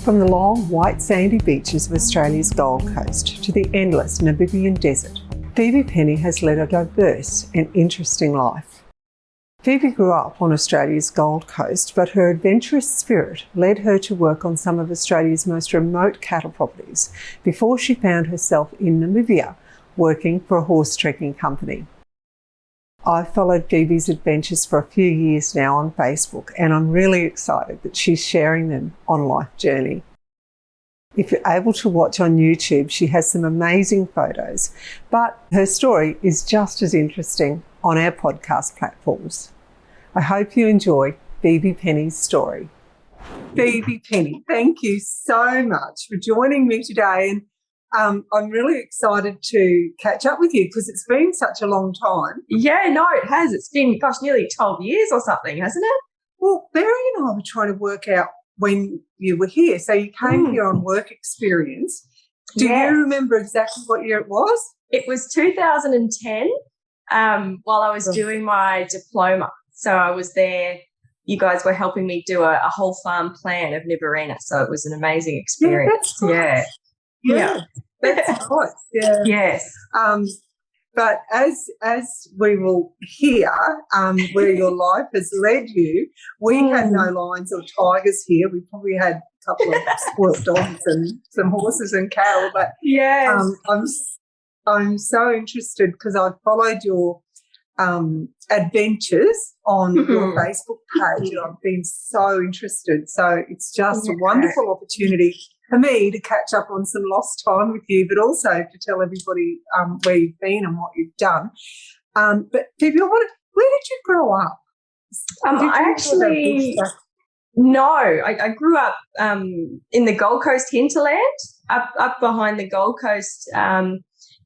From the long, white sandy beaches of Australia's Gold Coast to the endless Namibian desert, Phoebe Penny has led a diverse and interesting life. Phoebe grew up on Australia's Gold Coast, but her adventurous spirit led her to work on some of Australia's most remote cattle properties before she found herself in Namibia, working for a horse trekking company. I've followed Phoebe's adventures for a few years now on Facebook, and I'm really excited that she's sharing them on Life Journey. If you're able to watch on YouTube, she has some amazing photos, but her story is just as interesting on our podcast platforms. I hope you enjoy Phoebe Penny's story. Phoebe Penny, thank you so much for joining me today. And I'm really excited to catch up with you because it's been such a long time. Yeah, no, it has. It's been, nearly 12 years or something, hasn't it? Well, Barry and I were trying to work out when you were here. So you came here on work experience. Do you remember exactly what year it was? It was 2010 while I was doing my diploma. So I was there. You guys were helping me do a whole farm plan of Nibberina. So it was an amazing experience. Yeah, that's nice. Yeah. Yes. But as we will hear, where your life has led you, we had no lions or tigers here. We probably had a couple of spoiled dogs and some horses and cattle. But I'm so interested because I've followed your adventures on your Facebook page, and I've been so interested. So it's just a wonderful opportunity for me to catch up on some lost time with you, but also to tell everybody where you've been and what you've done. But Phoebe, where did you grow up? I grew up in the Gold Coast hinterland, up behind the Gold Coast,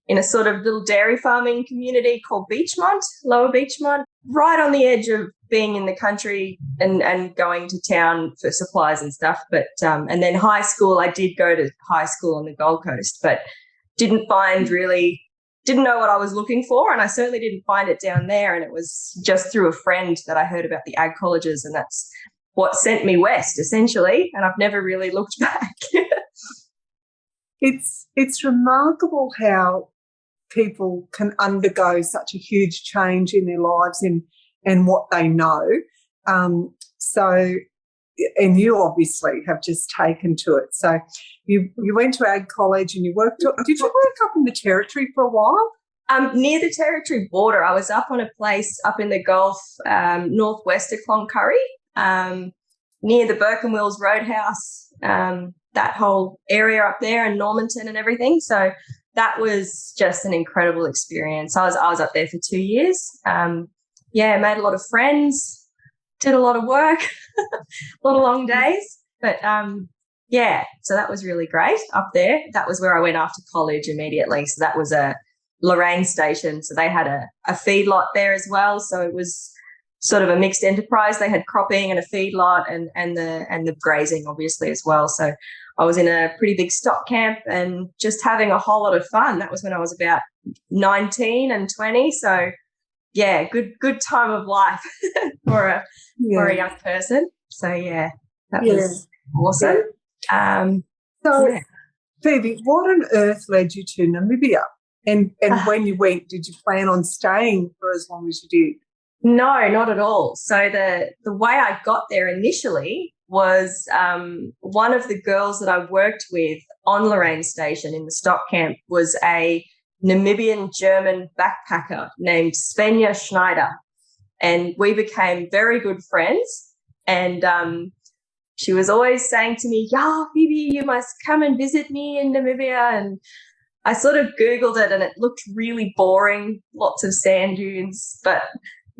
in a sort of little dairy farming community called Beachmont, Lower Beachmont, right on the edge of being in the country and going to town for supplies and stuff. But and then high school, I did go to high school on the Gold Coast, but didn't know what I was looking for, and I certainly didn't find it down there. And it was just through a friend that I heard about the ag colleges, and that's what sent me west, essentially, and I've never really looked back. It's remarkable how people can undergo such a huge change in their lives and what they know. And you obviously have just taken to it. So you went to ag college and you worked. Did you work up in the Territory for a while? Near the Territory border. I was up on a place up in the Gulf, northwest of Cloncurry, near the Burke Wills Roadhouse, that whole area up there, and Normanton and everything. So that was just an incredible experience. I was up there for 2 years. Made a lot of friends, did a lot of work, a lot of long days. But, so that was really great up there. That was where I went after college immediately. So that was a Lorraine station. So they had a feedlot there as well. So it was sort of a mixed enterprise. They had cropping and a feedlot and the grazing, obviously, as well. So I was in a pretty big stock camp and just having a whole lot of fun. That was when I was about 19 and 20. So, yeah, good time of life for a young person. So, that was awesome. Phoebe, what on earth led you to Namibia? And when you went, did you plan on staying for as long as you did? No, not at all. So the way I got there initially was one of the girls that I worked with on Lorraine Station in the stock camp was a Namibian German backpacker named Svenja Schneider. And we became very good friends. And she was always saying to me, "Yeah, Phoebe, you must come and visit me in Namibia." And I sort of Googled it and it looked really boring, lots of sand dunes, but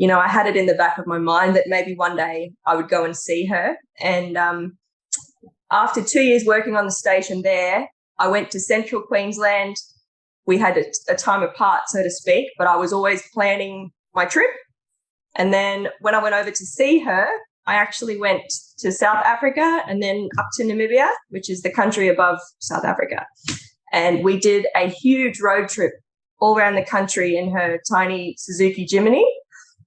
I had it in the back of my mind that maybe one day I would go and see her. And after 2 years working on the station there, I went to Central Queensland. We had a time apart, so to speak, but I was always planning my trip. And then when I went over to see her, I actually went to South Africa and then up to Namibia, which is the country above South Africa. And we did a huge road trip all around the country in her tiny Suzuki Jimny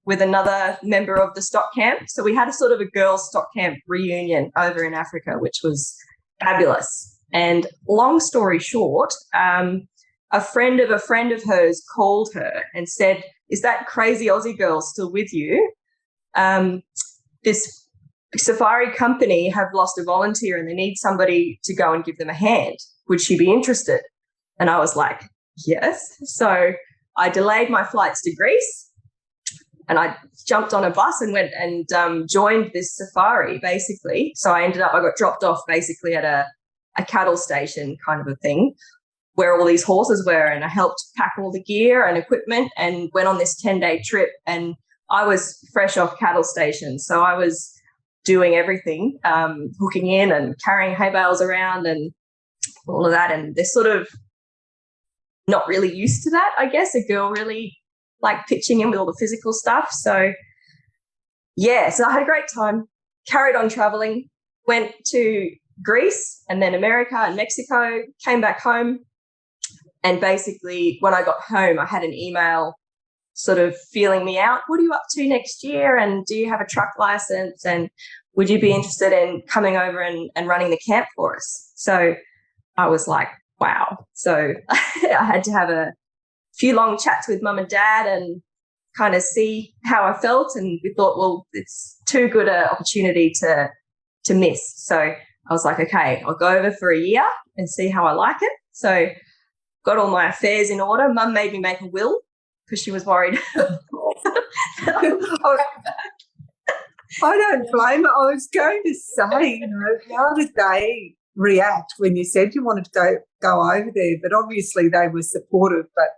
with another member of the stock camp. So we had a sort of a girls' stock camp reunion over in Africa, which was fabulous. And long story short, a friend of hers called her and said, "Is that crazy Aussie girl still with you? This safari company have lost a volunteer and they need somebody to go and give them a hand. Would she be interested?" And I was like, yes. So I delayed my flights to Greece and I jumped on a bus and went and joined this safari, basically. So I got dropped off basically at a cattle station kind of a thing where all these horses were, and I helped pack all the gear and equipment and went on this 10-day trip. And I was fresh off cattle stations, so I was doing everything, hooking in and carrying hay bales around and all of that. And they're sort of not really used to that, I guess, a girl really like pitching in with all the physical stuff. So, yeah, so I had a great time, carried on traveling, went to Greece and then America and Mexico, came back home. And basically when I got home, I had an email sort of feeling me out. What are you up to next year? And do you have a truck license? And would you be interested in coming over and running the camp for us? So I was like, wow. So I had to have a few long chats with mum and dad and kind of see how I felt. And we thought, well, it's too good an opportunity to miss. So I was like, okay, I'll go over for a year and see how I like it. So got all my affairs in order. Mum made me make a will because she was worried. I don't blame her. I was going to say, how did they react when you said you wanted to go over there? But obviously they were supportive, but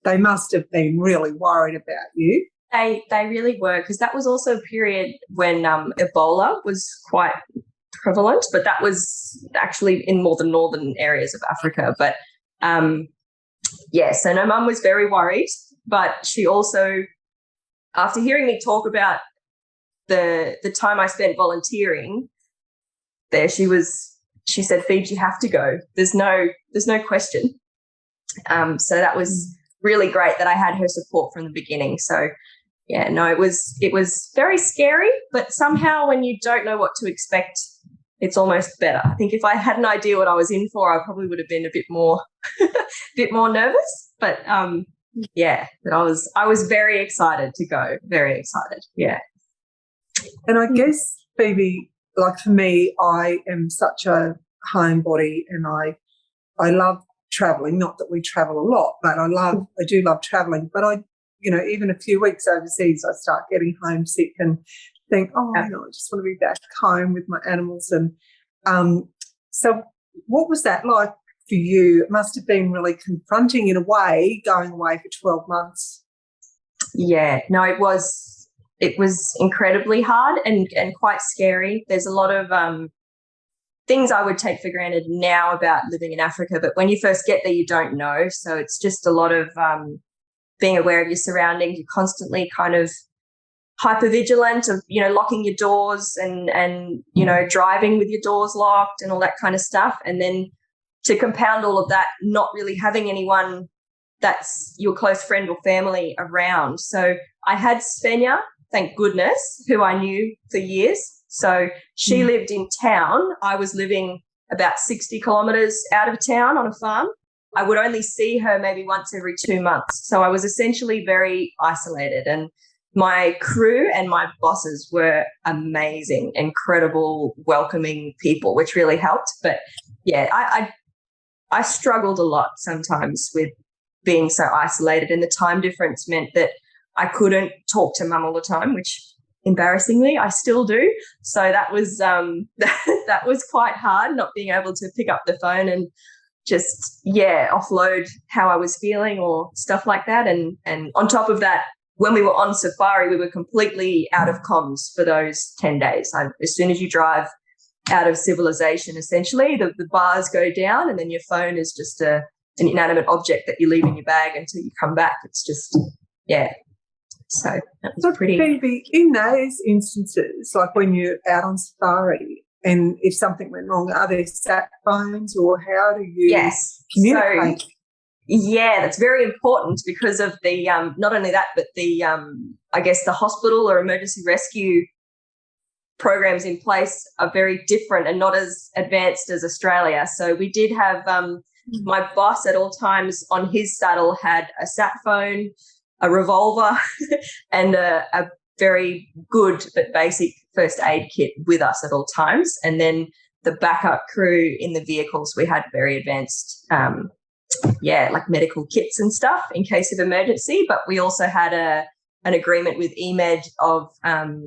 they must have been really worried about you. They really were, because that was also a period when Ebola was quite prevalent, but that was actually in more the northern areas of Africa. But so no, mum was very worried, but she also, after hearing me talk about the time I spent volunteering there, she said, "Phoebe, you have to go. There's no question." So that was really great that I had her support from the beginning. So yeah, no, it was very scary, but somehow when you don't know what to expect, it's almost better. I think if I had an idea what I was in for, I probably would have been a bit more nervous. But but I was very excited to go, very excited. Yeah. And I guess, Phoebe, like for me, I am such a homebody and I love travelling. Not that we travel a lot, but I do love travelling. But even a few weeks overseas, I start getting homesick and think, I just want to be back home with my animals. And so what was that like for you? It must have been really confronting in a way, going away for 12 months. Yeah, no, it was incredibly hard and quite scary. There's a lot of things I would take for granted now about living in Africa, but when you first get there, you don't know. So it's just a lot of being aware of your surroundings. You're constantly kind of hypervigilant of, locking your doors and driving with your doors locked and all that kind of stuff. And then to compound all of that, not really having anyone that's your close friend or family around. So I had Svenja, thank goodness, who I knew for years. So she lived in town. I was living about 60 kilometres out of town on a farm. I would only see her maybe once every 2 months. So I was essentially very isolated, and my crew and my bosses were amazing, incredible, welcoming people, which really helped. But yeah, I struggled a lot sometimes with being so isolated, and the time difference meant that I couldn't talk to mum all the time, which embarrassingly I still do. So that was that was quite hard, not being able to pick up the phone and just offload how I was feeling or stuff like that. And on top of that, when we were on safari, we were completely out of comms for those 10 days. As soon as you drive out of civilization, essentially, the bars go down, and then your phone is just an inanimate object that you leave in your bag until you come back. It's just, So that was pretty. Phoebe, in those instances, like when you're out on safari and if something went wrong, are there sat phones or how do you communicate? So, that's very important because of the not only that, but the I guess the hospital or emergency rescue programs in place are very different and not as advanced as Australia. So we did have my boss at all times on his saddle had a sat phone, a revolver, and a very good but basic first aid kit with us at all times. And then the backup crew in the vehicles, we had very advanced, like medical kits and stuff in case of emergency. But we also had an agreement with EMED of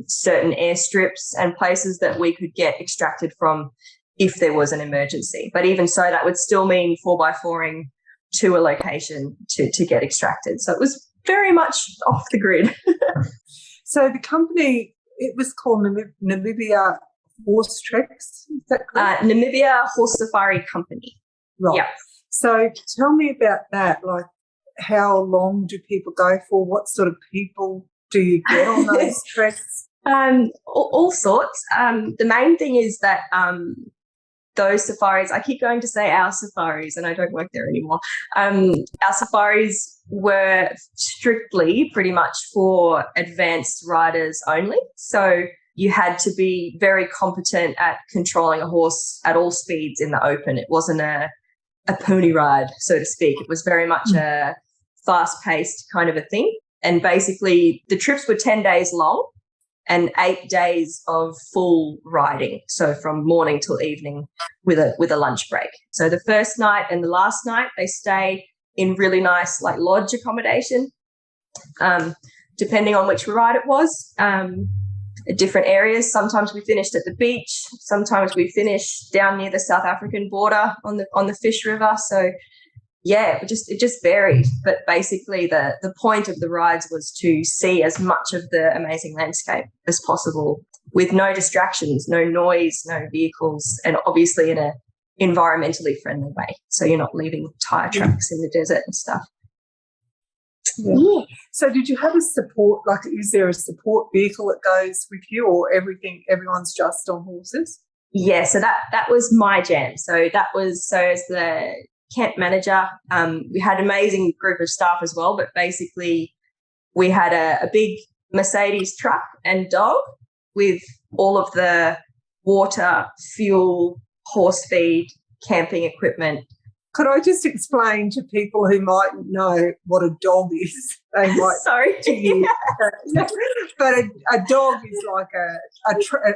certain airstrips and places that we could get extracted from if there was an emergency. But even so, that would still mean 4x4ing to a location to get extracted. So it was very much off the grid. So the company, it was called Namibia Horse Treks, is that correct? Namibia Horse Safari Company. Right. Yeah. So tell me about that. Like, how long do people go for? What sort of people do you get on those treks? All sorts. The main thing is that those safaris, I keep going to say our safaris and I don't work there anymore. Our safaris were strictly pretty much for advanced riders only. So you had to be very competent at controlling a horse at all speeds in the open. It wasn't a pony ride, so to speak. It was very much a fast-paced kind of a thing. And basically the trips were 10 days long and 8 days of full riding. So from morning till evening with a lunch break. So the first night and the last night, they stay in really nice like lodge accommodation, depending on which ride it was, at different areas. Sometimes we finished at the beach. Sometimes we finished down near the South African border on the Fish River. So yeah, it just varied. But basically the point of the rides was to see as much of the amazing landscape as possible with no distractions, no noise, no vehicles, and obviously in a environmentally friendly way. So you're not leaving tire tracks in the desert and stuff. Yeah. So did you have a support, like is there a support vehicle that goes with you, or everyone's just on horses? Yeah, so that was my jam. So as the camp manager, we had an amazing group of staff as well, but basically we had a big Mercedes truck and dog with all of the water, fuel, horse feed, camping equipment. Could I just explain to people who mightn't know what a dog is? They might. Sorry. To you. But a dog is like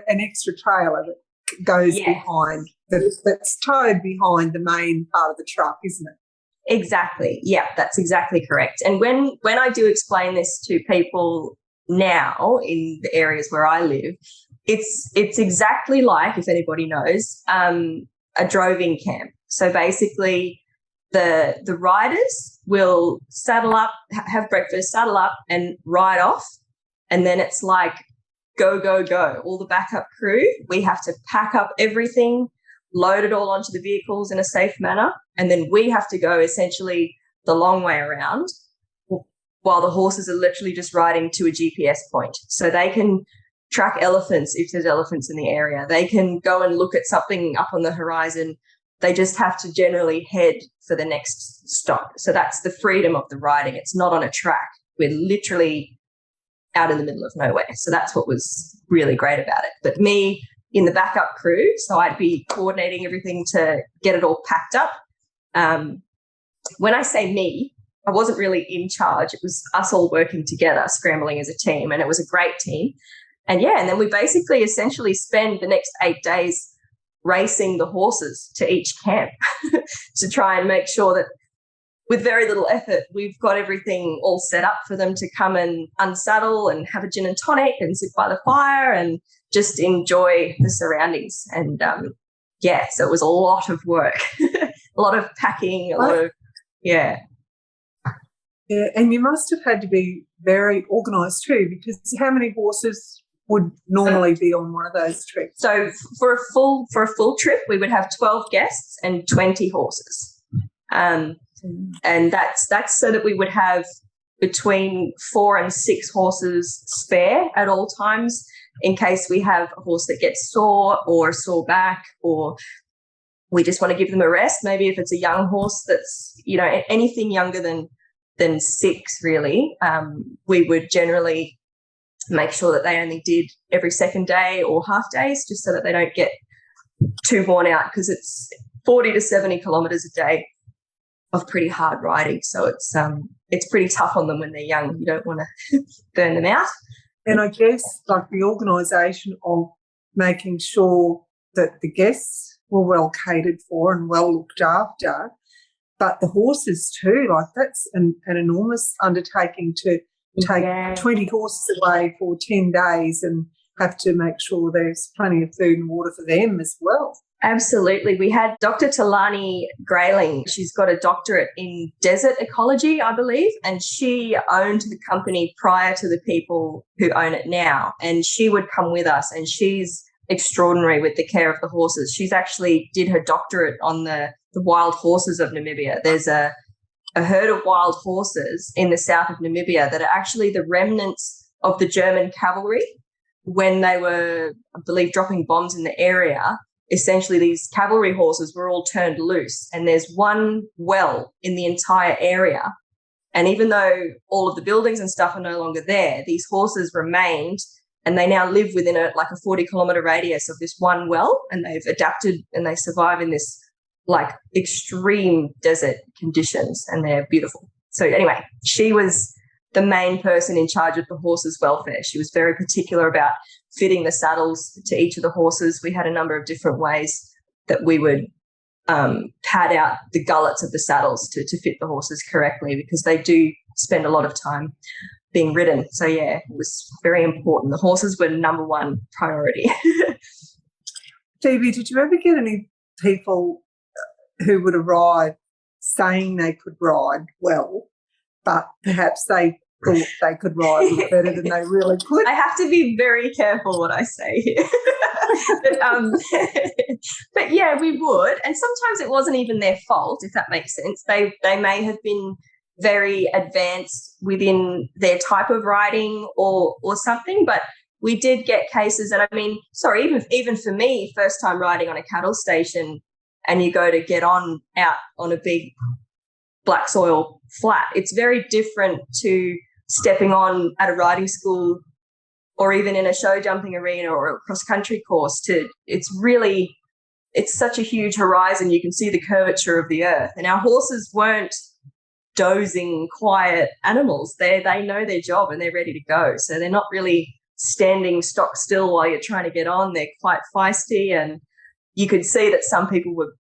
an extra trailer that goes behind, that's towed behind the main part of the truck, isn't it? Exactly. Yeah, that's exactly correct. And when I do explain this to people now in the areas where I live, it's exactly like, if anybody knows, a drove-in camp. So basically the riders will saddle up, have breakfast, saddle up and ride off. And then it's like, go, go, go. All the backup crew, we have to pack up everything, load it all onto the vehicles in a safe manner. And then we have to go essentially the long way around while the horses are literally just riding to a GPS point. So they can track elephants if there's elephants in the area. They can go and look at something up on the horizon. They just have to generally head for the next stop. So that's the freedom of the riding. It's not on a track. We're literally out in the middle of nowhere. So that's what was really great about it. But me in the backup crew, so I'd be coordinating everything to get it all packed up. When I say me, I wasn't really in charge. It was us all working together, scrambling as a team, and it was a great team. And then we basically essentially spend the next 8 days racing the horses to each camp to try and make sure that with very little effort, we've got everything all set up for them to come and unsaddle and have a gin and tonic and sit by the fire and just enjoy the surroundings. And so it was a lot of work, a lot of packing, Yeah, and you must have had to be very organised too, because how many horses would normally be on one of those trips? So for a full trip, we would have 12 guests and 20 horses. And that's so that we would have between 4 and 6 horses spare at all times in case we have a horse that gets sore or a sore back, or we just want to give them a rest. Maybe if it's a young horse that's, anything younger than 6 really, we would generally make sure that they only did every second day or half days, just so that they don't get too worn out, because it's 40 to 70 kilometres a day of pretty hard riding. So it's pretty tough on them when they're young. You don't want to burn them out. And I guess like the organisation of making sure that the guests were well catered for and well looked after, but the horses too, like that's an enormous undertaking to take 20 horses away for 10 days and have to make sure there's plenty of food and water for them as well. Absolutely. We had Dr. Talani Grayling. She's got a doctorate in desert ecology, I believe, and she owned the company prior to the people who own it now. And she would come with us, and she's extraordinary with the care of the horses. She's actually did her doctorate on the wild horses of Namibia. There's a herd of wild horses in the south of Namibia that are actually the remnants of the German cavalry when they were, I believe, dropping bombs in the area. Essentially, these cavalry horses were all turned loose, and there's one well in the entire area. And even though all of the buildings and stuff are no longer there, these horses remained, and they now live within a 40-kilometre radius of this one well, and they've adapted and they survive in this like extreme desert conditions, and they're beautiful. So anyway, she was the main person in charge of the horses' welfare. She was very particular about fitting the saddles to each of the horses. We had a number of different ways that we would pad out the gullets of the saddles to fit the horses correctly, because they do spend a lot of time being ridden. So, yeah, it was very important. The horses were number one priority. Phoebe, did you ever get any people who would arrive saying they could ride well, but perhaps they thought they could ride better than they really could? I have to be very careful what I say here. but yeah, we would. And sometimes it wasn't even their fault, if that makes sense. They may have been very advanced within their type of riding or something, but we did get cases. And I mean, even for me, first time riding on a cattle station, and you go to get out on a big black soil flat, it's very different to stepping on at a riding school or even in a show jumping arena or a cross-country course. It's such a huge horizon. You can see the curvature of the earth. And our horses weren't dozing, quiet animals. They know their job and they're ready to go. So they're not really standing stock still while you're trying to get on. They're quite feisty, and you could see that some people were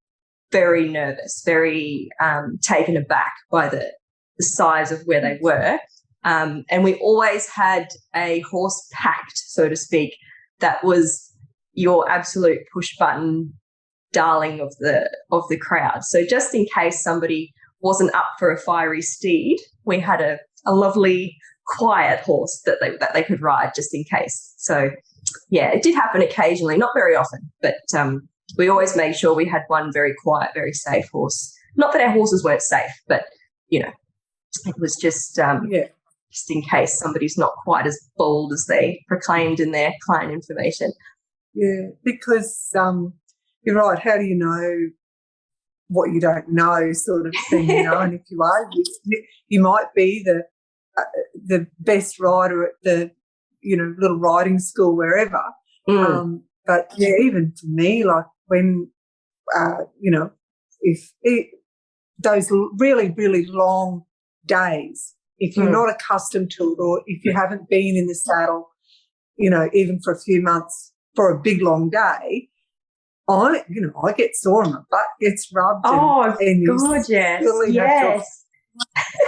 very nervous, very taken aback by the size of where they were. And we always had a horse pact, so to speak, that was your absolute push button darling of the crowd. So just in case somebody wasn't up for a fiery steed, we had a lovely quiet horse that they could ride just in case. So yeah, it did happen occasionally, not very often, but we always made sure we had one very quiet, very safe horse. Not that our horses weren't safe, but it was just just in case somebody's not quite as bold as they proclaimed in their client information. Yeah, because you're right. How do you know what you don't know, sort of thing? And if you are, you might be the best rider at the little riding school wherever. But yeah, even for me, like when if those really, really long days, if you're not accustomed to it, or if you haven't been in the saddle, even for a few months for a big long day, I get sore and my butt gets rubbed. And gorgeous. Really yes.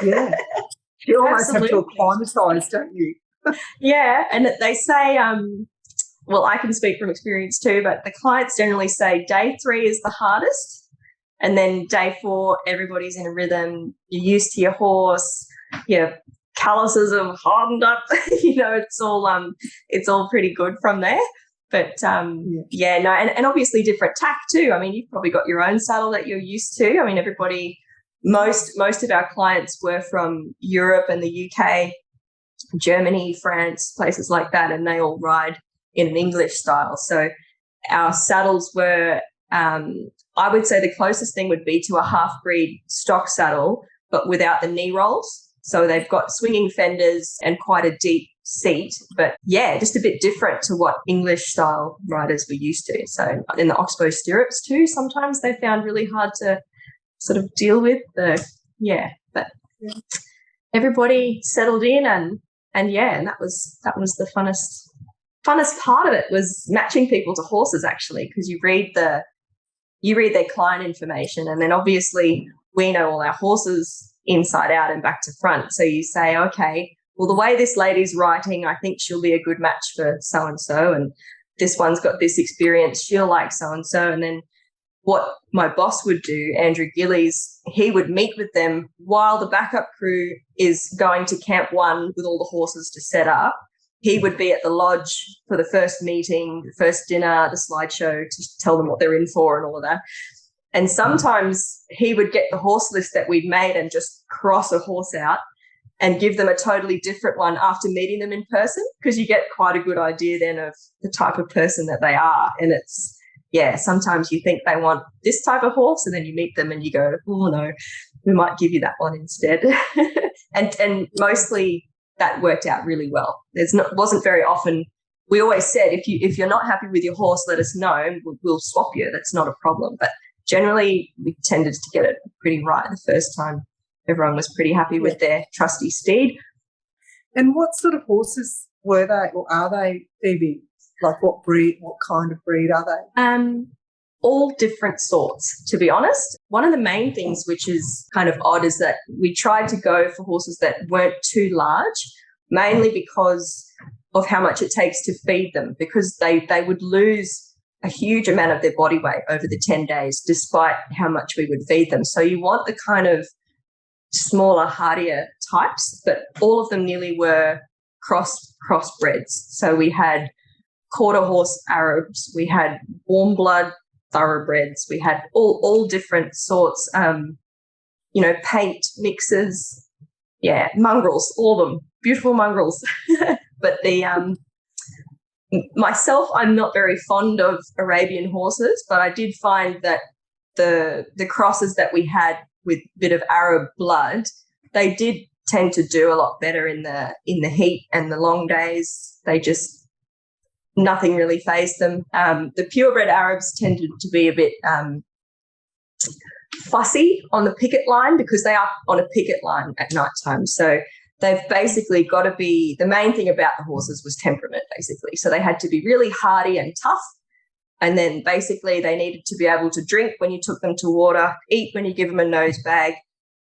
Yeah. You almost Absolutely. have to acclimatise, don't you? Yeah, and they say, well, I can speak from experience too, but the clients generally say day 3 is the hardest, and then day 4, everybody's in a rhythm. You're used to your horse. Your calluses have hardened up. It's all pretty good from there. But and obviously different tack too. I mean, you've probably got your own saddle that you're used to. I mean, most of our clients were from Europe and the UK, Germany, France, places like that, and they all ride in an English style. So our saddles were, I would say the closest thing would be to a half-breed stock saddle, but without the knee rolls. So they've got swinging fenders and quite a deep seat, but yeah, just a bit different to what English style riders were used to. So in the oxbow stirrups too, sometimes they found really hard to sort of deal with but everybody settled in and that was the funnest part of it, was matching people to horses, actually, because you read their client information, and then obviously we know all our horses inside out and back to front. So you say, okay, well, the way this lady's writing, I think she'll be a good match for so-and-so, and this one's got this experience, she'll like so-and-so. And then what my boss would do, Andrew Gillies, he would meet with them while the backup crew is going to Camp 1 with all the horses to set up. He would be at the lodge for the first meeting, the first dinner, the slideshow, to tell them what they're in for and all of that. And sometimes he would get the horse list that we'd made and just cross a horse out and give them a totally different one after meeting them in person, because you get quite a good idea then of the type of person that they are. And it's, sometimes you think they want this type of horse, and then you meet them and you go, oh, no, we might give you that one instead. and mostly that worked out really well. Wasn't very often. We always said, if you're not happy with your horse, let us know and we'll swap you. That's not a problem. But generally, we tended to get it pretty right the first time. Everyone was pretty happy with their trusty steed. And what sort of horses were they, or are they, Phoebe? Like what breed, what kind of breed are they? All different sorts, to be honest. One of the main things which is kind of odd is that we tried to go for horses that weren't too large, mainly because of how much it takes to feed them, because they would lose a huge amount of their body weight over the 10 days, despite how much we would feed them. So you want the kind of smaller, hardier types, but all of them nearly were crossbreds. So we had quarter horse Arabs, we had warm blood thoroughbreds, we had all different sorts, paint mixes, mongrels, all of them, beautiful mongrels. But myself, I'm not very fond of Arabian horses, but I did find that the crosses that we had with a bit of Arab blood, they did tend to do a lot better in the heat and the long days. They just, nothing really fazed them. The purebred Arabs tended to be a bit fussy on the picket line, because they are on a picket line at night time. So they've basically got to be, the main thing about the horses was temperament, basically. So they had to be really hardy and tough. And then basically they needed to be able to drink when you took them to water, eat when you give them a nose bag,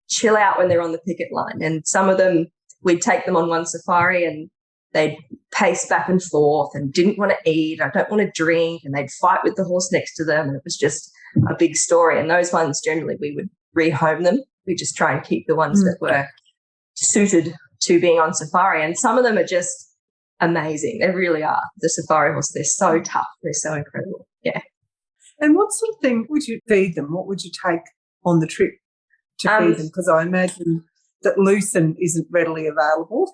chill out when they're on the picket line. And some of them, we'd take them on one safari and they'd pace back and forth and didn't want to eat, I don't want to drink, and they'd fight with the horse next to them. And it was just a big story. And those ones, generally, we would rehome them. We just try and keep the ones that were suited to being on safari. And some of them are just amazing. They really are. The safari horse, they're so tough. They're so incredible. Yeah. And what sort of thing would you feed them? What would you take on the trip to feed them? Because I imagine that lucerne isn't readily available.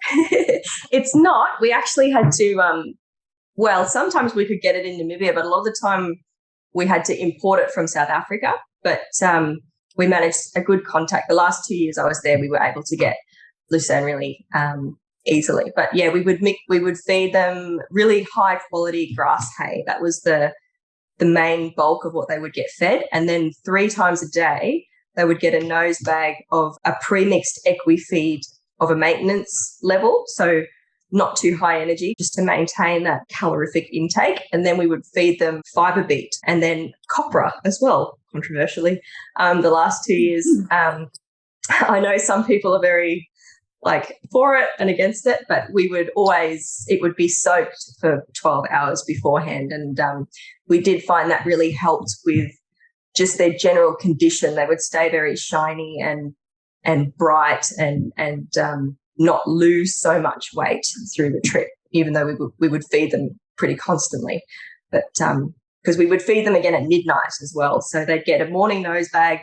It's not. We actually had to, sometimes we could get it in Namibia, but a lot of the time we had to import it from South Africa. But we managed a good contact. The last 2 years I was there, we were able to get lucerne really easily. But yeah, we would feed them really high quality grass hay. That was the main bulk of what they would get fed. And then 3 times a day, they would get a nose bag of a pre-mixed equi-feed of a maintenance level, so not too high energy, just to maintain that calorific intake. And then we would feed them fibre beet and then copra as well, controversially. The last 2 years, I know some people are very for it and against it, but it would be soaked for 12 hours beforehand. And we did find that really helped with just their general condition. They would stay very shiny and bright and not lose so much weight through the trip, even though we would feed them pretty constantly. But because we would feed them again at midnight as well. So they'd get a morning nose bag,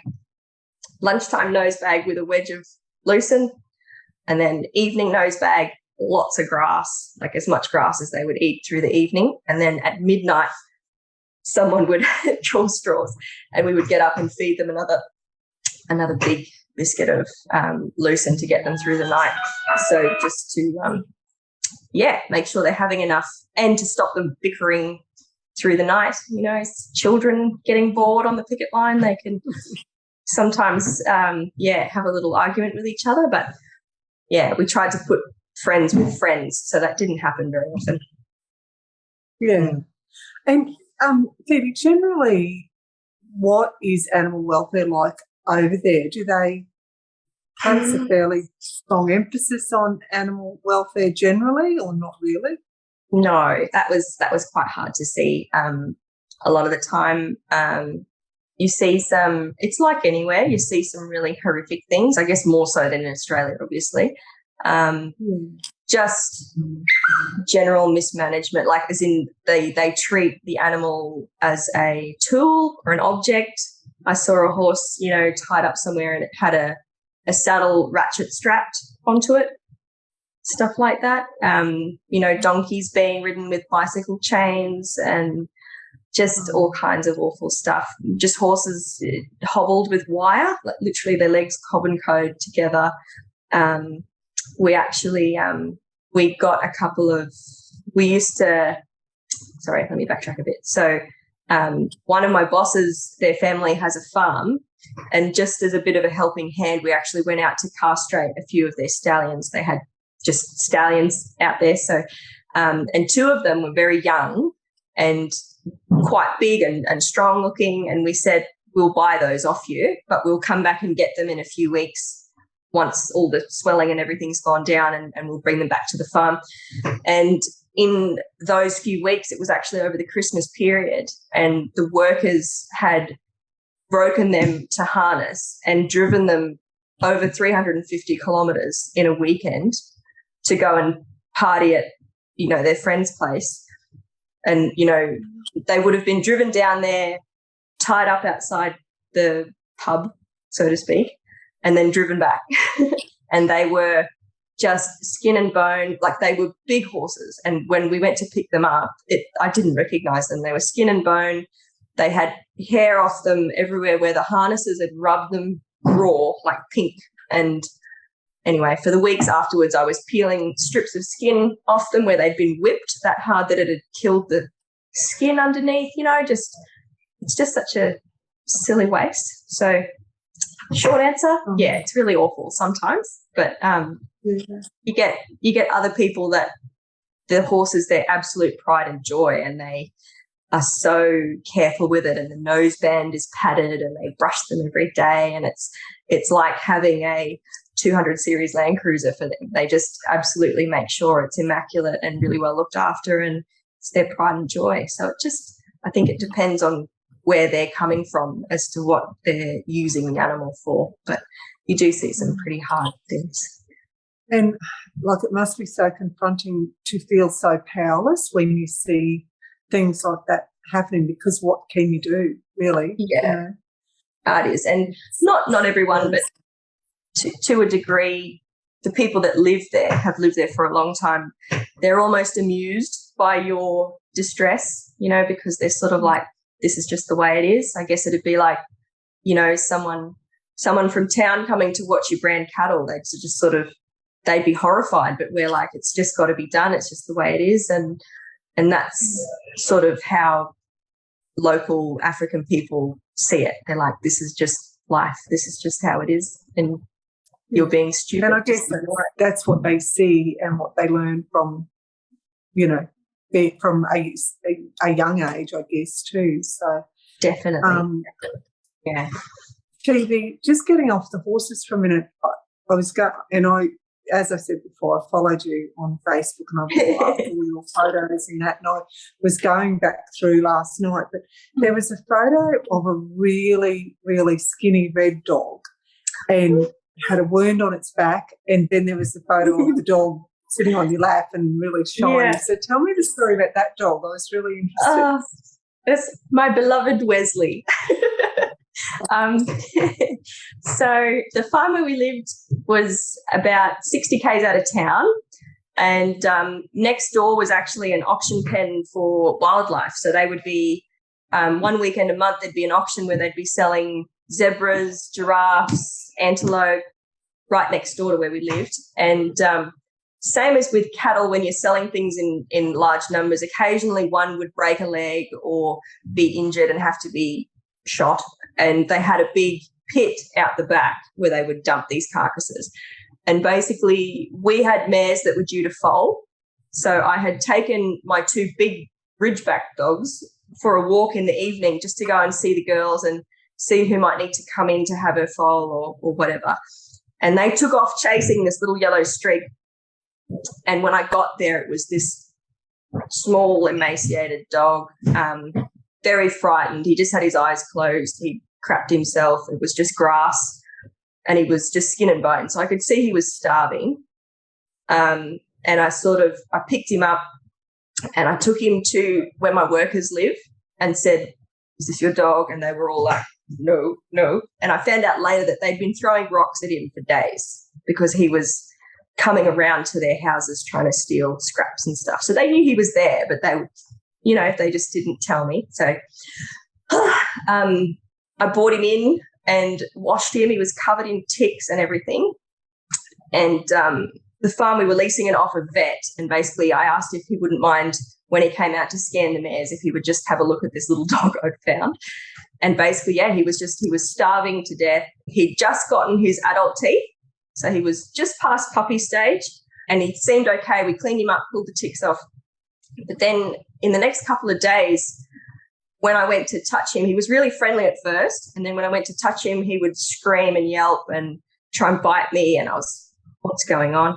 lunchtime nose bag with a wedge of lucerne, and then evening nose bag, lots of grass, like as much grass as they would eat through the evening. And then at midnight, someone would draw straws and we would get up and feed them another big biscuit of lucerne to get them through the night. So just to make sure they're having enough, and to stop them bickering through the night. You know, children getting bored on the picket line, they can sometimes, have a little argument with each other. But, we tried to put friends with friends, so that didn't happen very often. Yeah. And, Phoebe, generally, what is animal welfare like over there? Do they place a fairly strong emphasis on animal welfare generally, or not really? No, that was quite hard to see. A lot of the time, you see some. It's like anywhere, you see some really horrific things. I guess more so than in Australia, obviously. Just general mismanagement, like as in they treat the animal as a tool or an object. I saw a horse, tied up somewhere, and it had a saddle ratchet strapped onto it, stuff like that. Donkeys being ridden with bicycle chains and just all kinds of awful stuff. Just horses hobbled with wire, like literally their legs cob and code together. We actually we got a couple of – sorry, let me backtrack a bit. So one of my bosses, their family has a farm, and just as a bit of a helping hand, we actually went out to castrate a few of their stallions. They had just stallions out there. So and two of them were very young and quite big and strong looking, and we said, we'll buy those off you, but we'll come back and get them in a few weeks once all the swelling and everything's gone down, and we'll bring them back to the farm. And in those few weeks, it was actually over the Christmas period, and the workers had broken them to harness and driven them over 350 kilometres in a weekend to go and party at, their friend's place. And, they would have been driven down there, tied up outside the pub, so to speak, and then driven back. And they were just skin and bone, like they were big horses. And when we went to pick them up, I didn't recognise them. They were skin and bone. They had hair off them everywhere where the harnesses had rubbed them raw, like pink. And anyway, for the weeks afterwards, I was peeling strips of skin off them where they'd been whipped that hard that it had killed the skin underneath, it's just such a silly waste. So short answer, it's really awful sometimes, but you get other people that the horse is their absolute pride and joy, and they are so careful with it, and the nose band is padded and they brush them every day, and it's like having a 200 series Land Cruiser for them. They just absolutely make sure it's immaculate and really well looked after, and it's their pride and joy. So I think it depends on where they're coming from as to what they're using the animal for. But you do see some pretty hard things. And, it must be so confronting to feel so powerless when you see things like that happening, because what can you do, really? Yeah, it is. And not everyone, but to a degree, the people that live there have lived there for a long time. They're almost amused by your distress, because they're sort of like, this is just the way it is. I guess it'd be like, someone from town coming to watch you brand cattle. They'd be horrified, but we're like, it's just got to be done. It's just the way it is. And that's sort of how local African people see it. They're like, this is just life. This is just how it is. And you're being stupid. And I guess that's what they see and what they learn from, from a young age, I guess, too. So definitely. Yeah. Phoebe, just getting off the horses for a minute, as I said before, I followed you on Facebook, and I loved all your photos in that, and I was going back through last night, but there was a photo of a really, really skinny red dog and had a wound on its back, and then there was the photo of the dog sitting on your lap and really shiny. Yeah. So tell me the story about that dog. I was really interested. It's my beloved Wesley. So the farm where we lived was about 60 k's out of town, and next door was actually an auction pen for wildlife. So they would be one weekend a month, there'd be an auction where they'd be selling zebras, giraffes, antelope, right next door to where we lived. And same as with cattle, when you're selling things in large numbers, occasionally one would break a leg or be injured and have to be shot. And they had a big pit out the back where they would dump these carcasses. And basically we had mares that were due to foal. So I had taken my 2 big Ridgeback dogs for a walk in the evening just to go and see the girls and see who might need to come in to have her foal or whatever. And they took off chasing this little yellow streak. And when I got there, it was this small, emaciated dog, very frightened. He just had his eyes closed. He crapped himself. It was just grass, and he was just skin and bone. So I could see he was starving. And I picked him up and I took him to where my workers live and said, "Is this your dog?" And they were all like, "No, no." And I found out later that they'd been throwing rocks at him for days because he was coming around to their houses trying to steal scraps and stuff. So they knew he was there, but they just didn't tell me. So I brought him in and washed him. He was covered in ticks and everything. And the farm, we were leasing it off a vet. And basically I asked if he wouldn't mind when he came out to scan the mares, if he would just have a look at this little dog I'd found. And basically, he was starving to death. He'd just gotten his adult teeth. So he was just past puppy stage and he seemed okay. We cleaned him up, pulled the ticks off. But then in the next couple of days, when I went to touch him, he was really friendly at first. And then when I went to touch him, he would scream and yelp and try and bite me. And I was, what's going on?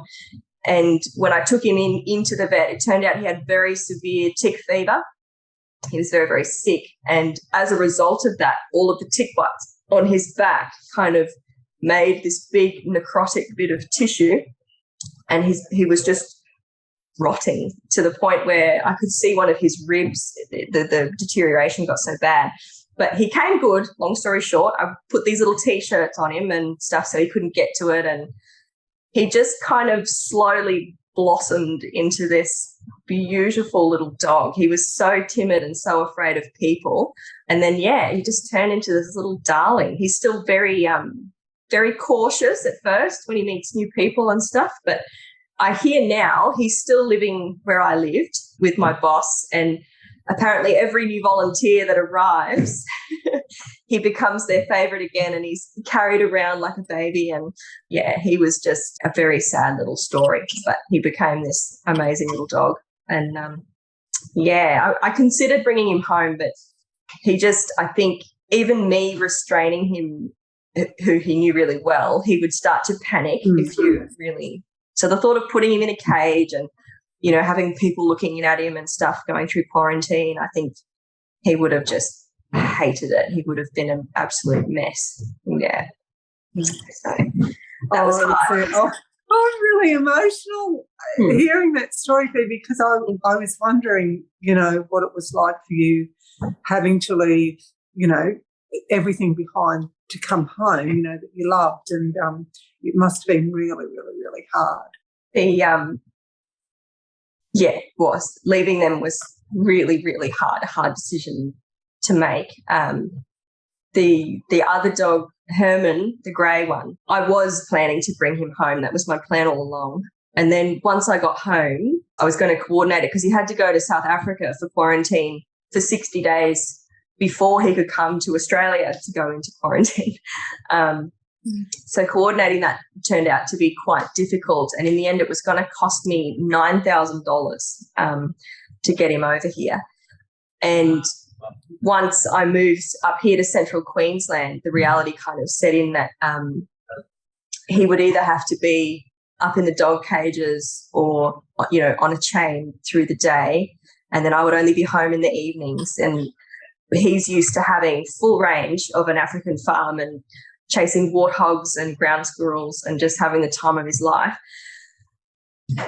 And when I took him into the vet, it turned out he had very severe tick fever. He was very, very sick. And as a result of that, all of the tick bites on his back kind of made this big necrotic bit of tissue, and he was just rotting to the point where I could see one of his ribs. The deterioration got so bad. But he came good, long story short. I put these little T-shirts on him and stuff so he couldn't get to it, and he just kind of slowly blossomed into this beautiful little dog. He was so timid and so afraid of people. And then, he just turned into this little darling. He's still very very cautious at first when he meets new people and stuff. But I hear now he's still living where I lived with my boss, and apparently every new volunteer that arrives, he becomes their favourite again, and he's carried around like a baby. And, he was just a very sad little story, but he became this amazing little dog. And, I considered bringing him home, but he just, I think even me restraining him, who he knew really well, he would start to panic if you really. So the thought of putting him in a cage and, having people looking at him and stuff going through quarantine, I think he would have just hated it. He would have been an absolute mess. Yeah. So that was hard. I'm really emotional hearing that story, Phoebe, because I was wondering, what it was like for you having to leave, everything behind to come home, that you loved, and it must have been really, really, really hard. It was. Leaving them was really, really hard, a hard decision to make. The other dog, Herman, the grey one, I was planning to bring him home. That was my plan all along. And then once I got home, I was going to coordinate it because he had to go to South Africa for quarantine for 60 days before he could come to Australia to go into quarantine. So coordinating that turned out to be quite difficult. And in the end, it was going to cost me $9,000 to get him over here. And once I moved up here to central Queensland, the reality kind of set in that he would either have to be up in the dog cages or, on a chain through the day, and then I would only be home in the evenings. And he's used to having full range of an African farm and chasing warthogs and ground squirrels and just having the time of his life.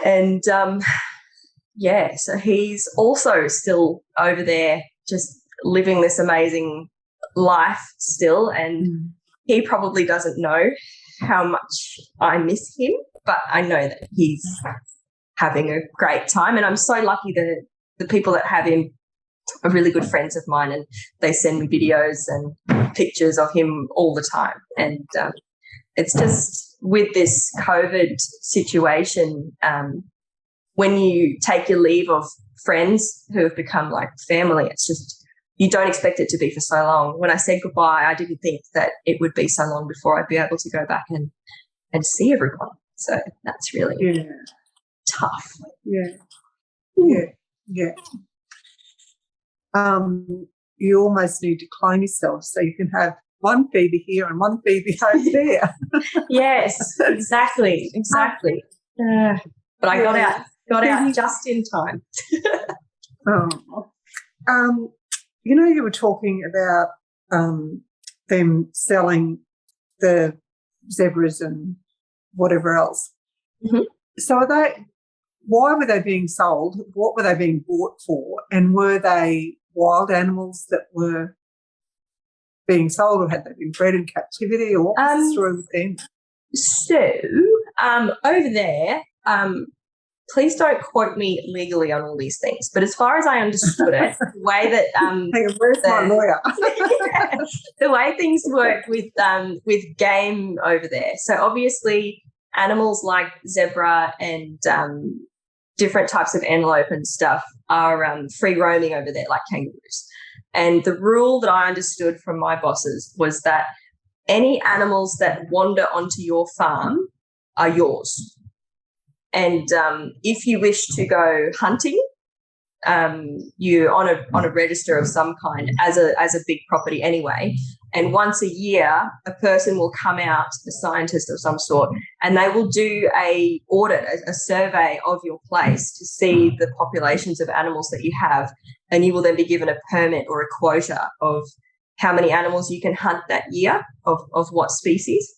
And, so he's also still over there just living this amazing life still, and he probably doesn't know how much I miss him, but I know that he's having a great time. And I'm so lucky that the people that have him are really good friends of mine, and they send me videos and pictures of him all the time. And it's just with this COVID situation, when you take your leave of friends who have become like family, it's just, you don't expect it to be for so long. When I said goodbye, I didn't think that it would be so long before I'd be able to go back and see everyone. So that's really tough. Yeah. You almost need to clone yourself so you can have one Phoebe here and one Phoebe over there. Yes, exactly. But I got out just in time. You were talking about them selling the zebras and whatever else. Mm-hmm. So why were they being sold? What were they being bought for? And were they wild animals that were being sold, or had they been bred in captivity, or what was the story with them? So over there, please don't quote me legally on all these things, but as far as I understood it, the way that hang on, where's my lawyer? The way things work with game over there. So obviously animals like zebra and different types of antelope and stuff are free roaming over there, like kangaroos. And the rule that I understood from my bosses was that any animals that wander onto your farm are yours. And if you wish to go hunting, you're on a register of some kind as a big property anyway. And once a year, a person will come out, a scientist of some sort, and they will do a audit, a survey of your place to see the populations of animals that you have. And you will then be given a permit or a quota of how many animals you can hunt that year of what species.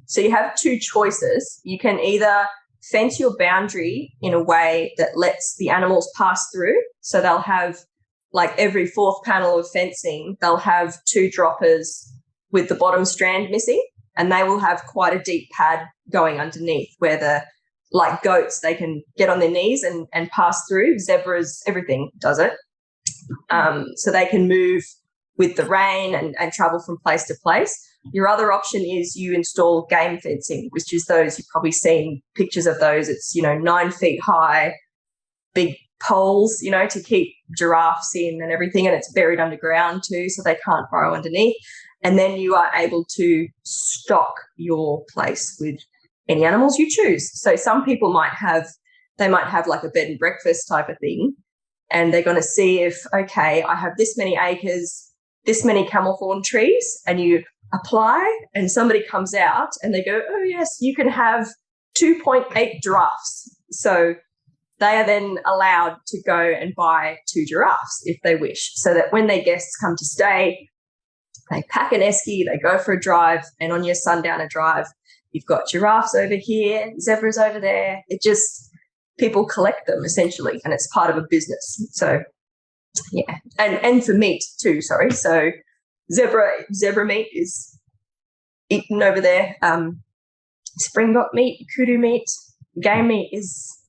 So you have two choices. You can either fence your boundary in a way that lets the animals pass through. So they'll have, like every fourth panel of fencing, they'll have two droppers with the bottom strand missing, and they will have quite a deep pad going underneath where like goats, they can get on their knees and pass through. Zebras, everything does it. So they can move with the rain and travel from place to place. Your other option is you install game fencing, which is those, you've probably seen pictures of those. It's, 9 feet high, big poles, to keep giraffes in and everything, and it's buried underground too, so they can't burrow underneath. And then you are able to stock your place with any animals you choose. So some people might have like a bed and breakfast type of thing, and they're going to see if, okay, I have this many acres, this many camel thorn trees, and you apply and somebody comes out and they go, oh yes, you can have 2.8 giraffes. So they are then allowed to go and buy 2 giraffes if they wish, so that when their guests come to stay, they pack an esky, they go for a drive, and on your sundowner drive, you've got giraffes over here, zebras over there. It just, people collect them essentially, and it's part of a business. So yeah, and for meat too, sorry. So zebra meat is eaten over there. Springbok meat, kudu meat, game meat is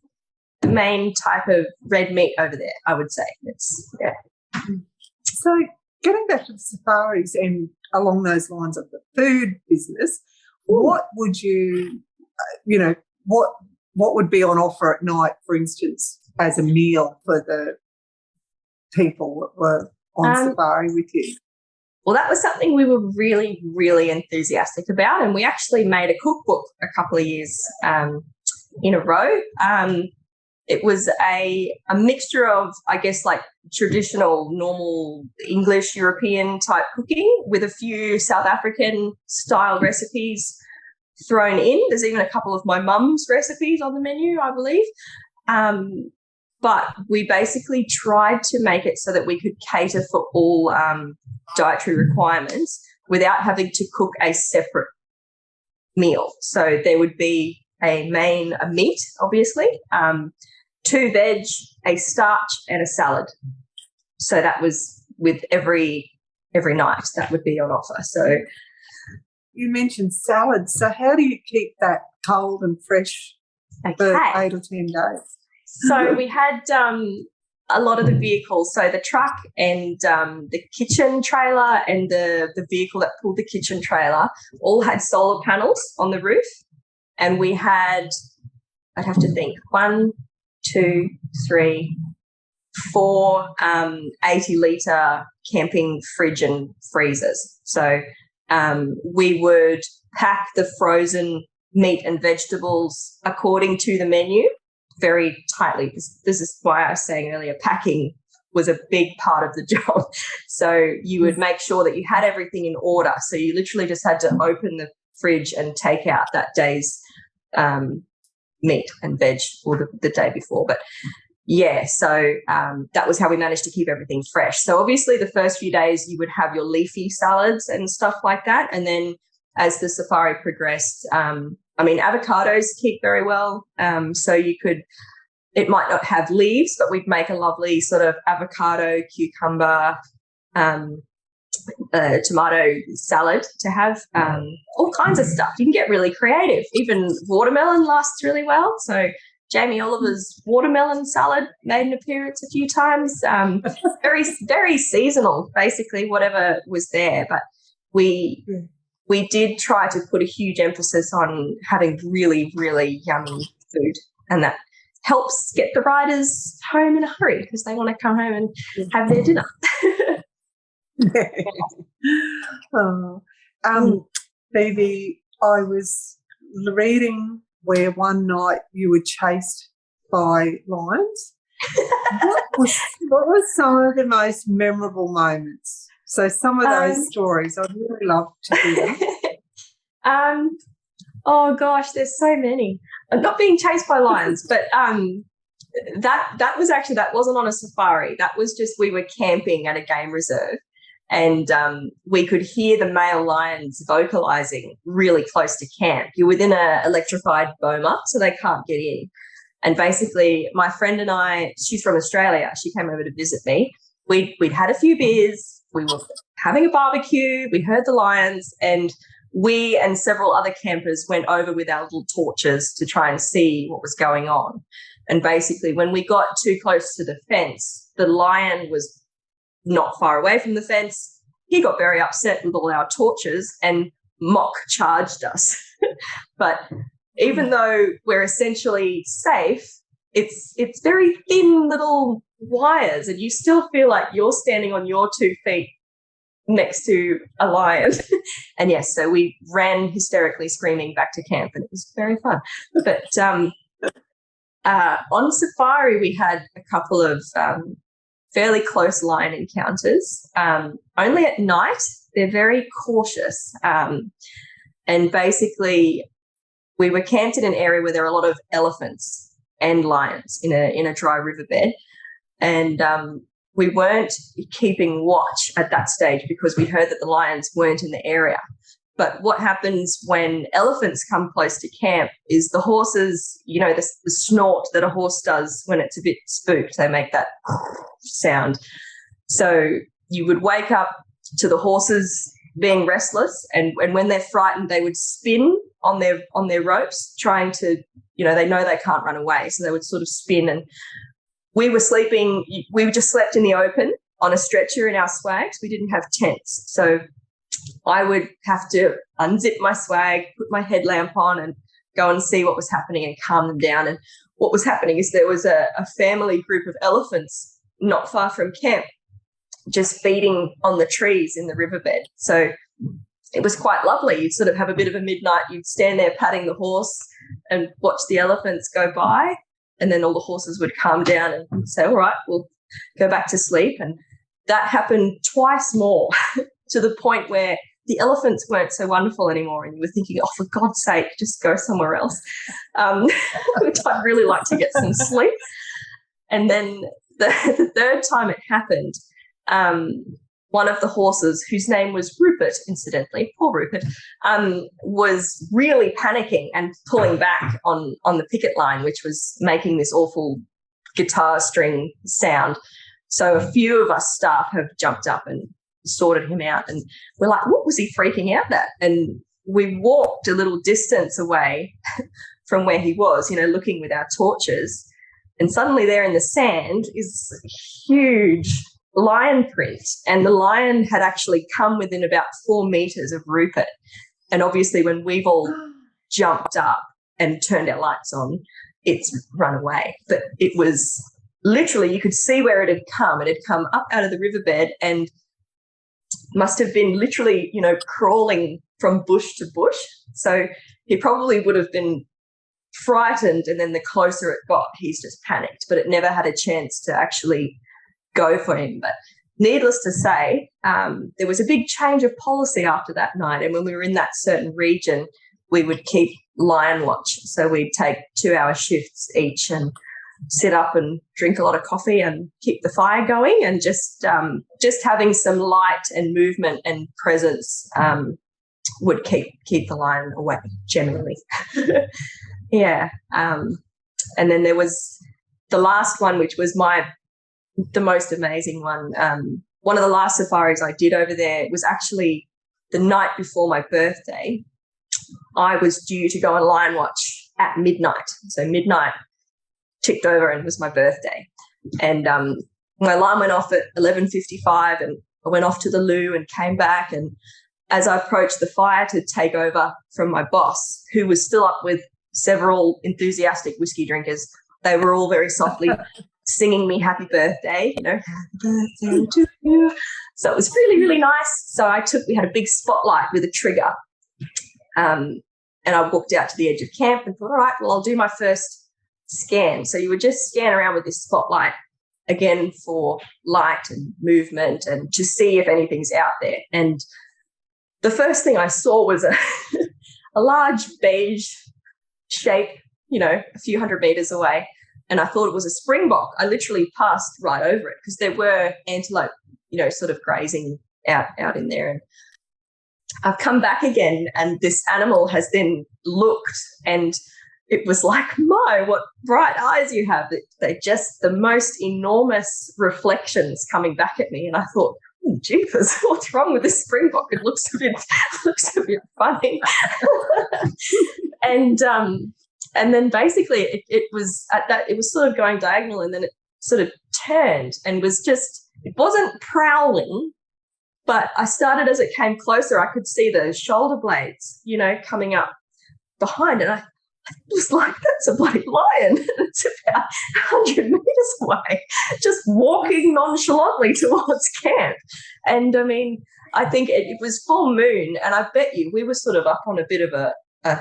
the main type of red meat over there, I would say. So getting back to the safaris and along those lines of the food business, what would you, what would be on offer at night, for instance, as a meal for the people that were on safari with you? Well, that was something we were really, really enthusiastic about, and we actually made a cookbook a couple of years in a row. It was a mixture of, I guess, like traditional, normal English, European type cooking with a few South African style recipes thrown in. There's even a couple of my mum's recipes on the menu, I believe. But we basically tried to make it so that we could cater for all dietary requirements without having to cook a separate meal. So there would be a meat, obviously, 2 veg, a starch, and a salad. So that was with every night that would be on offer. So you mentioned salad. So how do you keep that cold and fresh for 8 or 10 days? So we had a lot of the vehicles, so the truck and the kitchen trailer and the vehicle that pulled the kitchen trailer all had solar panels on the roof. And we had, I'd have to think, 1, 2, 3, 4 80-litre camping fridge and freezers. So we would pack the frozen meat and vegetables according to the menu very tightly. This is why I was saying earlier, packing was a big part of the job. So you would make sure that you had everything in order. So you literally just had to open the fridge and take out that day's meat and veg or the day before. But yeah, so that was how we managed to keep everything fresh. So obviously the first few days you would have your leafy salads and stuff like that. And then as the safari progressed, avocados keep very well. So it might not have leaves, but we'd make a lovely sort of avocado, cucumber, tomato salad to have, all kinds of stuff. You can get really creative. Even watermelon lasts really well. So Jamie Oliver's watermelon salad made an appearance a few times. Very, very seasonal, basically, whatever was there. But we did try to put a huge emphasis on having really, really yummy food, and that helps get the riders home in a hurry because they want to come home and have their dinner. Phoebe, I was reading where one night you were chased by lions. What were some of the most memorable moments? So some of those stories, I'd really love to hear. Oh gosh, there's so many. I'm not being chased by lions, but that wasn't on a safari. That was just, we were camping at a game reserve, and we could hear the male lions vocalizing really close to camp. You're within an electrified boma, so they can't get in. And basically, my friend and I, she's from Australia. She came over to visit me. We'd had a few beers. We were having a barbecue. We heard the lions, and we and several other campers went over with our little torches to try and see what was going on. And basically, when we got too close to the fence, the lion was not far away from the fence. He got very upset with all our torches and mock charged us. But even though we're essentially safe, it's very thin little wires, and you still feel like you're standing on your 2 feet next to a lion. And yes, so we ran hysterically screaming back to camp, and it was very fun. But on safari, we had a couple of fairly close lion encounters. Only at night. They're very cautious. And basically, we were camped in an area where there are a lot of elephants and lions in a dry riverbed. And we weren't keeping watch at that stage because we heard that the lions weren't in the area. But what happens when elephants come close to camp is the horses, the snort that a horse does when it's a bit spooked. They make that sound. So you would wake up to the horses being restless, and when they're frightened, they would spin on their ropes, trying to, they know they can't run away, so they would sort of spin. And we were sleeping. We just slept in the open on a stretcher in our swags. We didn't have tents, so I would have to unzip my swag, put my headlamp on, and go and see what was happening and calm them down. And what was happening is there was a family group of elephants not far from camp, just feeding on the trees in the riverbed. So it was quite lovely. You'd sort of have a bit of a midnight. You'd stand there patting the horse and watch the elephants go by, and then all the horses would calm down and say, all right, we'll go back to sleep. And that happened twice more to the point where the elephants weren't so wonderful anymore, and you were thinking, oh, for God's sake, just go somewhere else, which I'd really like to get some sleep. And then the third time it happened, one of the horses, whose name was Rupert, incidentally, poor Rupert, was really panicking and pulling back on the picket line, which was making this awful guitar string sound. So a few of us staff have jumped up and sorted him out, and we're like, what was he freaking out at? And we walked a little distance away from where he was, looking with our torches, And suddenly there in the sand is huge lion print, and the lion had actually come within about 4 meters of Rupert. And obviously when we've all jumped up and turned our lights on, it's run away. But it was literally, you could see where it had come. It had come up out of the riverbed and must have been literally, crawling from bush to bush. So he probably would have been frightened, and then the closer it got, he's just panicked. But it never had a chance to actually go for him. But needless to say, there was a big change of policy after that night. And when we were in that certain region, we would keep lion watch. So we'd take 2-hour shifts each and sit up and drink a lot of coffee and keep the fire going, and just having some light and movement and presence would keep the lion away generally. Yeah. And then there was the last one, which was the most amazing one. One of the last safaris I did over there was actually the night before my birthday. I was due to go on lion watch at midnight. So midnight ticked over and it was my birthday. And my alarm went off at 11:55, and I went off to the loo and came back. And as I approached the fire to take over from my boss, who was still up with several enthusiastic whiskey drinkers, they were all very softly singing me happy birthday, happy birthday to you. So it was really, really nice. So we had a big spotlight with a trigger. And I walked out to the edge of camp and thought, all right, well, I'll do my first scan. So you would just scan around with this spotlight, again, for light and movement and to see if anything's out there. And the first thing I saw was a large beige shape, a few hundred meters away. And I thought it was a springbok. I literally passed right over it because there were antelope, sort of grazing out in there. And I've come back again, and this animal has then looked, and it was like, my, what bright eyes you have. They're just the most enormous reflections coming back at me. And I thought, jeepers, what's wrong with this springbok? It looks a bit funny. And then basically it was at that, it was sort of going diagonal, and then it sort of turned and it wasn't prowling, but I started, as it came closer, I could see the shoulder blades, coming up behind, and I was like, that's a bloody lion. It's about 100 meters away, just walking nonchalantly towards camp. And I mean, I think it was full moon, and I bet you we were sort of up on a bit of a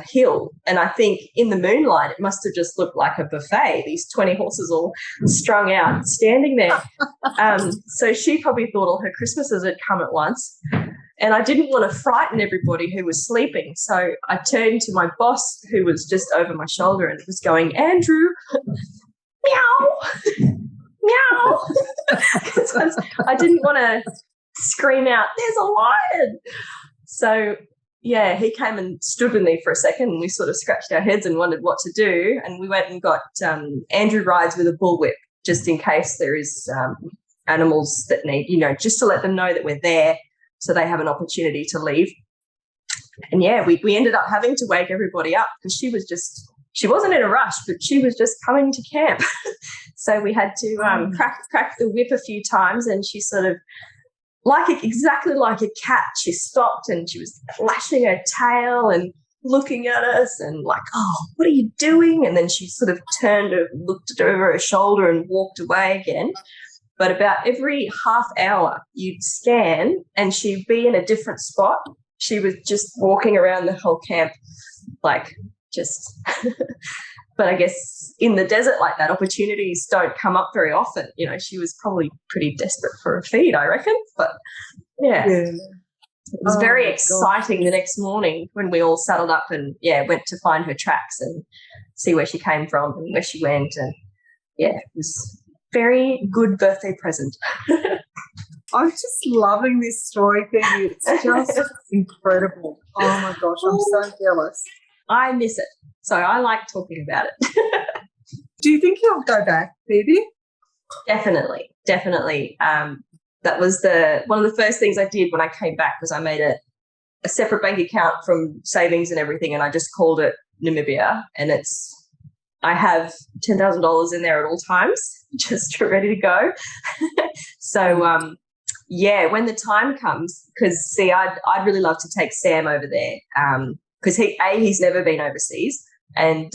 hill, and I think in the moonlight it must have just looked like a buffet, these 20 horses all strung out standing there. So she probably thought all her Christmases had come at once, and I didn't want to frighten everybody who was sleeping, so I turned to my boss, who was just over my shoulder, and was going, Andrew, meow, meow. I didn't want to scream out, there's a lion. So yeah, he came and stood with me for a second, and we sort of scratched our heads and wondered what to do. And we went and got Andrew rides with a bullwhip, just in case there is animals that need, just to let them know that we're there so they have an opportunity to leave. And yeah, we ended up having to wake everybody up because she wasn't in a rush, but she was just coming to camp. So we had to crack the whip a few times, and she sort of, exactly like a cat, she stopped and she was lashing her tail and looking at us and like, oh, what are you doing? And then she sort of turned and looked over her shoulder and walked away again. But about every half hour you'd scan and she'd be in a different spot. She was just walking around the whole camp, But I guess in the desert like that, opportunities don't come up very often. She was probably pretty desperate for a feed, I reckon. But, yeah. It was very exciting the next morning when we all saddled up and, went to find her tracks and see where she came from and where she went. And, it was a very good birthday present. I'm just loving this story, Phoebe. It's just incredible. Oh, my gosh, I'm so jealous. I miss it. So I like talking about it. Do you think you'll go back, Phoebe? Definitely. That was one of the first things I did when I came back, was I made a separate bank account from savings and everything, and I just called it Namibia. And I have $10,000 in there at all times, just ready to go. So, yeah, when the time comes, because see, I'd really love to take Sam over there, because he's never been overseas, and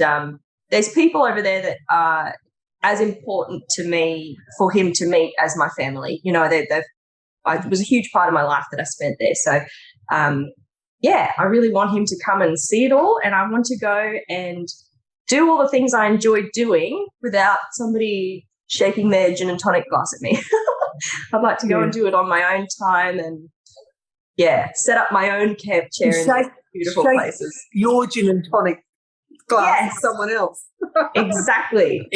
there's people over there that are as important to me for him to meet as my family. You know, it was a huge part of my life that I spent there. So, yeah, I really want him to come and see it all, and I want to go and do all the things I enjoy doing without somebody shaking their gin and tonic glass at me. I'd like to go and do it on my own time and, yeah, set up my own camp chair in these beautiful places. Your gin and tonic glass to someone else. Exactly.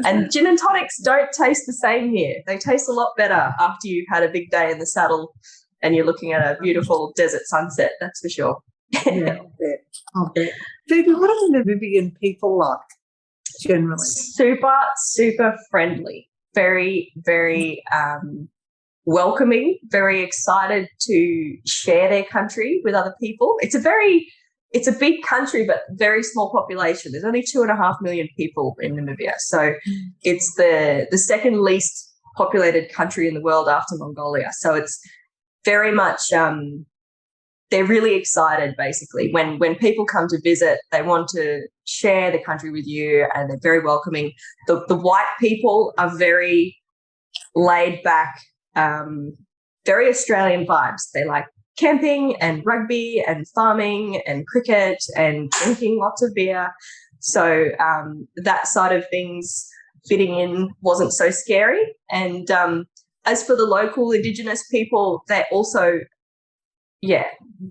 And gin and tonics don't taste the same here. They taste a lot better after you've had a big day in the saddle and you're looking at a beautiful desert sunset, that's for sure. Yeah, I'll bet. Phoebe, what are the Namibian people like generally? Super friendly. Very, very welcoming, very excited to share their country with other people. It's a big country, but very small population. There's only 2.5 million people in Namibia. So it's the second least populated country in the world after Mongolia. So it's very much, they're really excited basically. When people come to visit, they want to share the country with you and they're very welcoming. The white people are very laid back, very Australian vibes. They like camping and rugby and farming and cricket and drinking lots of beer. So that side of things fitting in wasn't so scary. And as for the local Indigenous people, they're also,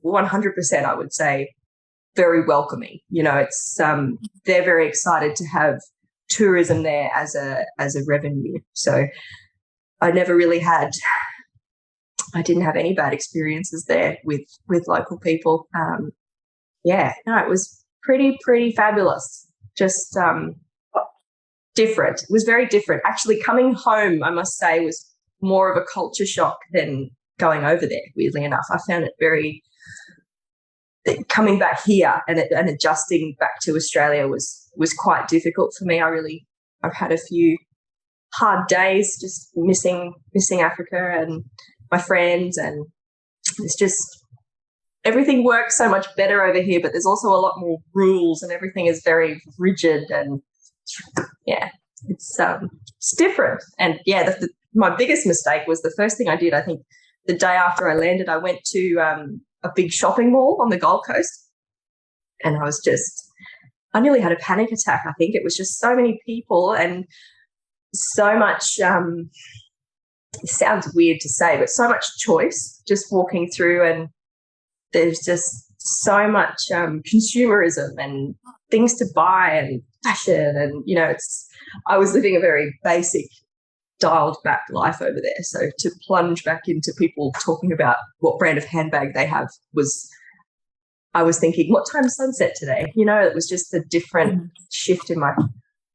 100% I would say very welcoming. You know, it's they're very excited to have tourism there as a revenue. So I didn't have any bad experiences there with local people. It was pretty fabulous. Just different. It was very different. Actually, coming home, I must say, was more of a culture shock than going over there, weirdly enough. I found it very, coming back here and adjusting back to Australia was quite difficult for me. I've had a few hard days just missing Africa and my friends, and it's just everything works so much better over here, but there's also a lot more rules and everything is very rigid and it's different. And my biggest mistake was the first thing I did, I think the day after I landed, I went to a big shopping mall on the Gold Coast, and I nearly had a panic attack. I think it was just so many people and so much, it sounds weird to say, but so much choice just walking through, and there's just so much consumerism and things to buy and fashion, and I was living a very basic, dialed back life over there. So to plunge back into people talking about what brand of handbag they have I was thinking, what time's sunset today? It was just a different shift in my,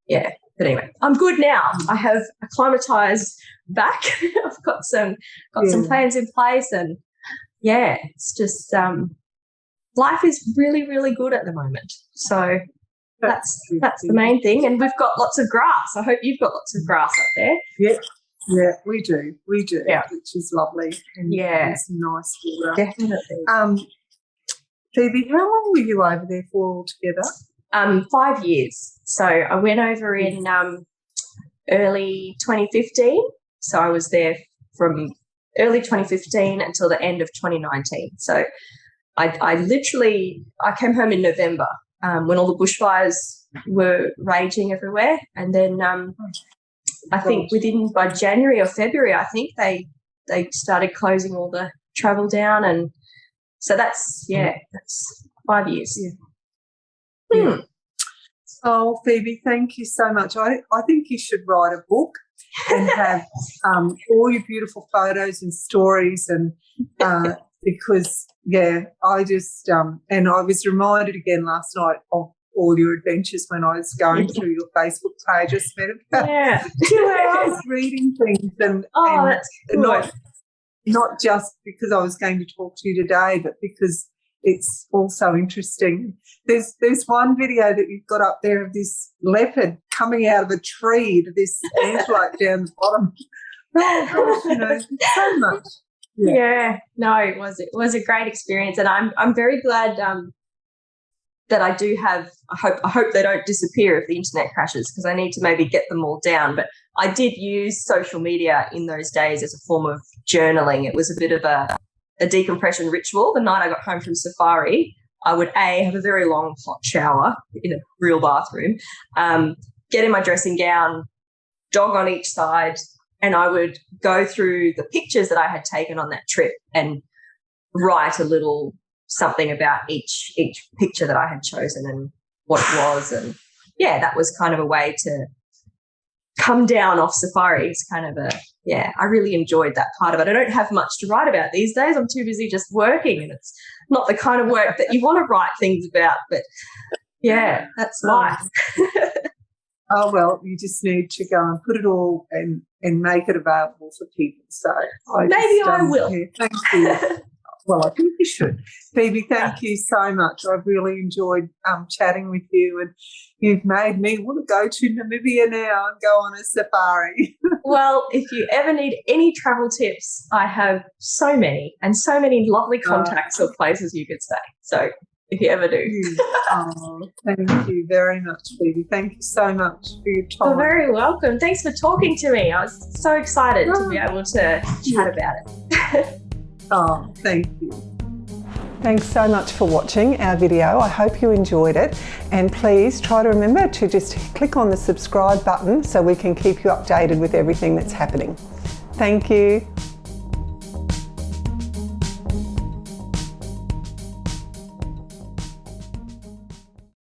But anyway, I'm good now. I have acclimatized back. I've got some plans in place, and it's just life is really, really good at the moment. So that's the main thing. And we've got lots of grass. I hope you've got lots of grass up there. Yeah, we do. Yeah. Which is lovely. And it's nice water. Definitely. Phoebe, how long were you over there for altogether? 5 years. So I went over in early 2015. So I was there from early 2015 until the end of 2019. So I came home in November when all the bushfires were raging everywhere. And then I think by January or February, I think they started closing all the travel down. And so that's 5 years. Yeah. Oh, Phoebe, thank you so much. I think you should write a book and have all your beautiful photos and stories, and because I just and I was reminded again last night of all your adventures when I was going through your Facebook page. I spent about 2 hours reading things, and that's cool. Not just because I was going to talk to you today, but because it's also interesting. There's one video that you've got up there of this leopard coming out of a tree to this antelope down the bottom. Oh gosh, so much. Yeah, no, it was a great experience, and I'm very glad that I do have. I hope they don't disappear if the internet crashes, because I need to maybe get them all down. But I did use social media in those days as a form of journaling. It was a bit of a decompression ritual. The night I got home from safari, I would have a very long hot shower in a real bathroom, get in my dressing gown, dog on each side, and I would go through the pictures that I had taken on that trip and write a little something about each picture that I had chosen and what it was. And yeah, that was kind of a way to come down off safari. It's kind of I really enjoyed that part of it. I don't have much to write about these days. I'm too busy just working, and it's not the kind of work that you want to write things about, but yeah, that's life. Oh, well, you just need to go and put it all and make it available for people. So maybe I will. Thank you. Well, I think you should. Phoebe, thank you so much. I've really enjoyed chatting with you, and you've made me want to go to Namibia now and go on a safari. Well, if you ever need any travel tips, I have so many lovely contacts of places you could stay. So if you ever do. Thank you very much, Phoebe. Thank you so much for your time. You're very welcome. Thanks for talking to me. I was so excited to be able to chat about it. Oh, thank you. Thanks so much for watching our video. I hope you enjoyed it. And please try to remember to just click on the subscribe button so we can keep you updated with everything that's happening. Thank you.